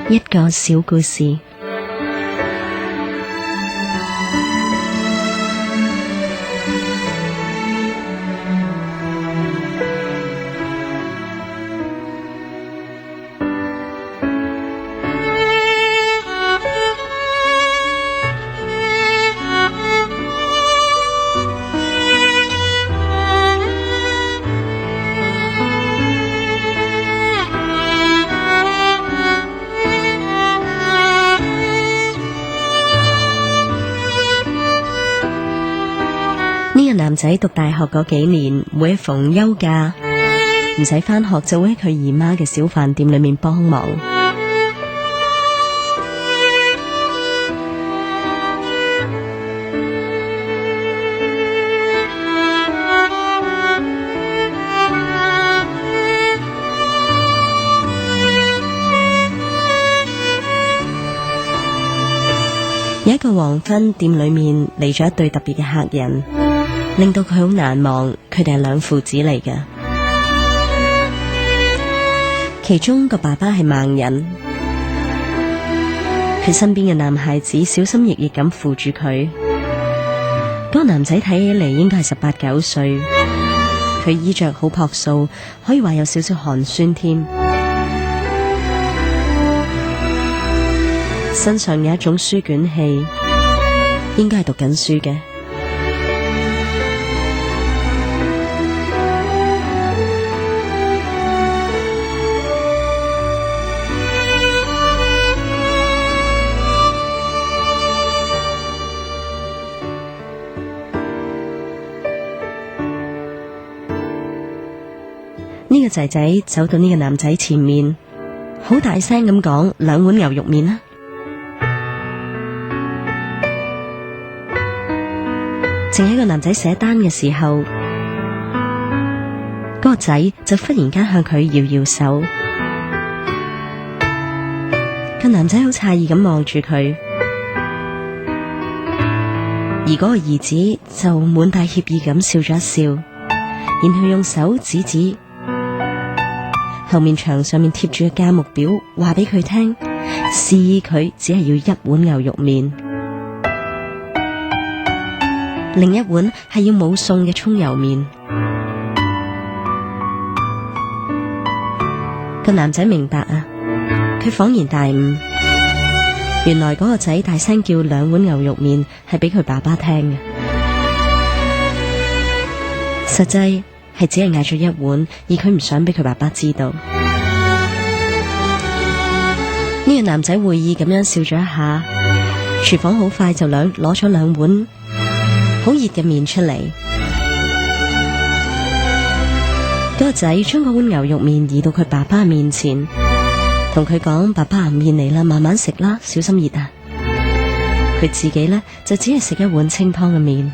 一個小故事。呢個男仔讀大學嗰幾年，每一逢休假唔使返學，就會喺佢姨媽嘅小飯店裏面幫忙。有一個黃昏，店裏面嚟咗一對特別嘅客人，令到佢好難忘。佢哋係兩父子嚟嘅，其中個爸爸係盲人，佢身邊嘅男孩子小心翼翼咁扶住佢。嗰個男仔睇起嚟應該係18、19歲，佢衣着好樸素，可以話有少少寒酸添。身上有一種書卷氣，應該係讀緊書嘅。呢個仔仔走到呢個男仔前面，好大聲咁講：2碗牛肉麵啦！正喺個男仔寫單嘅時候，嗰個仔就忽然間向佢搖搖手。個男仔好詫異咁望住佢，而嗰個兒子就滿帶歉意咁笑咗一笑，然後用手指指後面牆上面貼住嘅價目表，話俾佢聽，示意佢只係要1碗牛肉麵，另一碗係要冇餸嘅蔥油麵。個男仔明白啊，佢恍然大悟，原來嗰個仔大聲叫2碗牛肉麵係俾佢爸爸聽嘅，實際係只係嗌咗1碗，而佢唔想俾佢爸爸知道。呢個男仔會意咁樣笑咗一下，廚房好快就攞咗2碗好熱嘅麵出嚟。嗰個仔將嗰碗牛肉麵移到佢爸爸面前，同佢講：爸爸，麵嚟啦，慢慢食啦，小心熱啊！佢自己呢，就只係食1碗清湯嘅麵，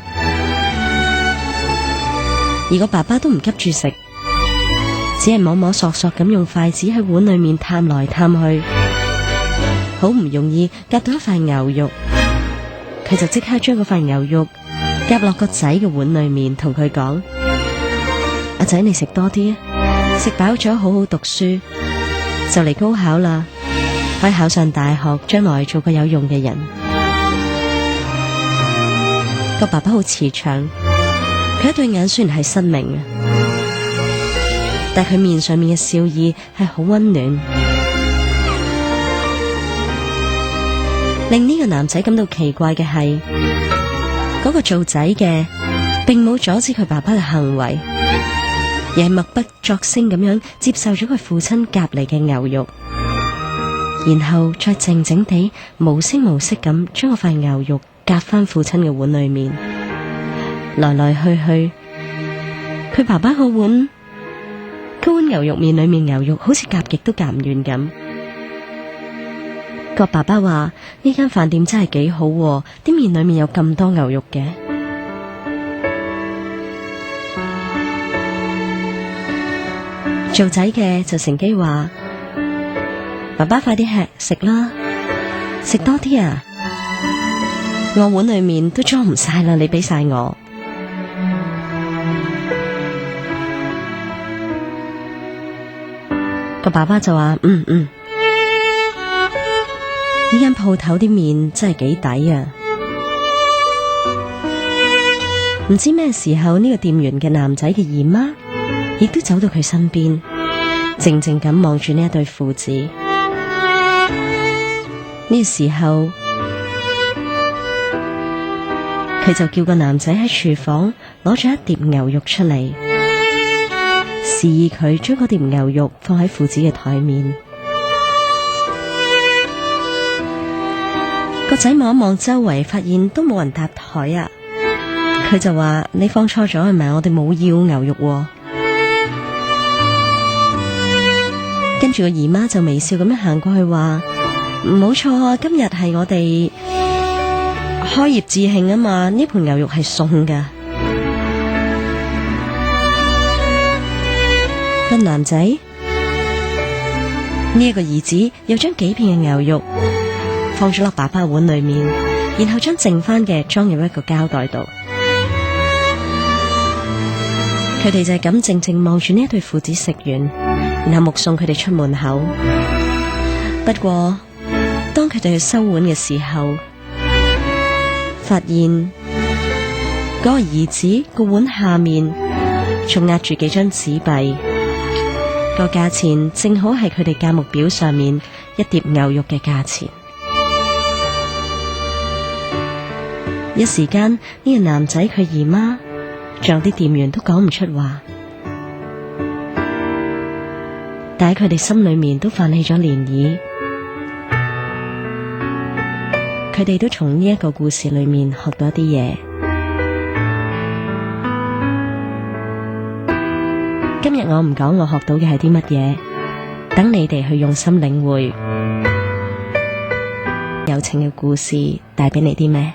而個爸爸都唔急住食，只係摸摸索索咁用筷子喺碗裏面探來探去，好唔容易夾到一塊牛肉，佢就即刻將嗰塊牛肉夾落個仔嘅碗裏面，同佢講：阿仔，你食多啲啊，食飽咗好好讀書，就嚟高考啦，可以考上大學，將來做個有用嘅人。個爸爸好慈祥，佢一對眼雖然係失明，但佢面上面嘅笑意係好溫暖。令呢個男仔感到奇怪嘅係，嗰個做仔嘅並冇阻止佢爸爸嘅行為，而係默不作聲咁樣接受咗佢父親夾嚟嘅牛肉，然後再靜靜地無聲無息咁將嗰塊牛肉夾返父親嘅碗裏面，來來去去，佢爸爸嗰碗牛肉麵裏面牛肉好似夾極都夾唔完咁。個爸爸話：呢間飯店真係幾好喎，啲麵裏面有咁多牛肉嘅。做仔嘅就乘機話：爸爸快啲食啦，食多啲啊！我碗裏面都裝唔晒啦，你俾晒我。個爸爸就話：呢間鋪頭啲麵真係幾抵啊！唔知咩時候呢個店員嘅男仔嘅姨媽亦都走到佢身邊，靜靜咁望住呢一對父子。呢個時候，佢就叫個男仔喺廚房攞咗一碟牛肉出嚟，示意佢將嗰碟牛肉放喺父子嘅台面。個仔望一望周圍，發現都冇人搭台啊！佢就話：你放錯咗係咪？我哋冇要牛肉喎。跟住個姨媽就微笑咁樣行過去話：冇錯啊，今日係我哋開業致慶啊嘛，呢盤牛肉係送噶。個男仔呢一個兒子又將幾片嘅牛肉放咗落爸爸碗裏面，然後將剩翻嘅裝入一個膠袋度。佢哋就係咁靜靜望住呢一對父子食完，然後目送佢哋出門口。不過當佢哋去收碗嘅時候，發現嗰個兒子個碗下面仲壓住幾張紙幣，個價錢正好係佢哋價目表上面一碟牛肉嘅價錢。一時間呢個男仔佢姨媽仲有啲店員都講唔出話，但係佢哋心裏面都泛起咗漣漪。佢哋都從呢一個故事裏面學到一啲嘢。今日我唔講我學到嘅係啲乜嘢，等你哋去用心領會友情嘅故事帶俾你啲咩。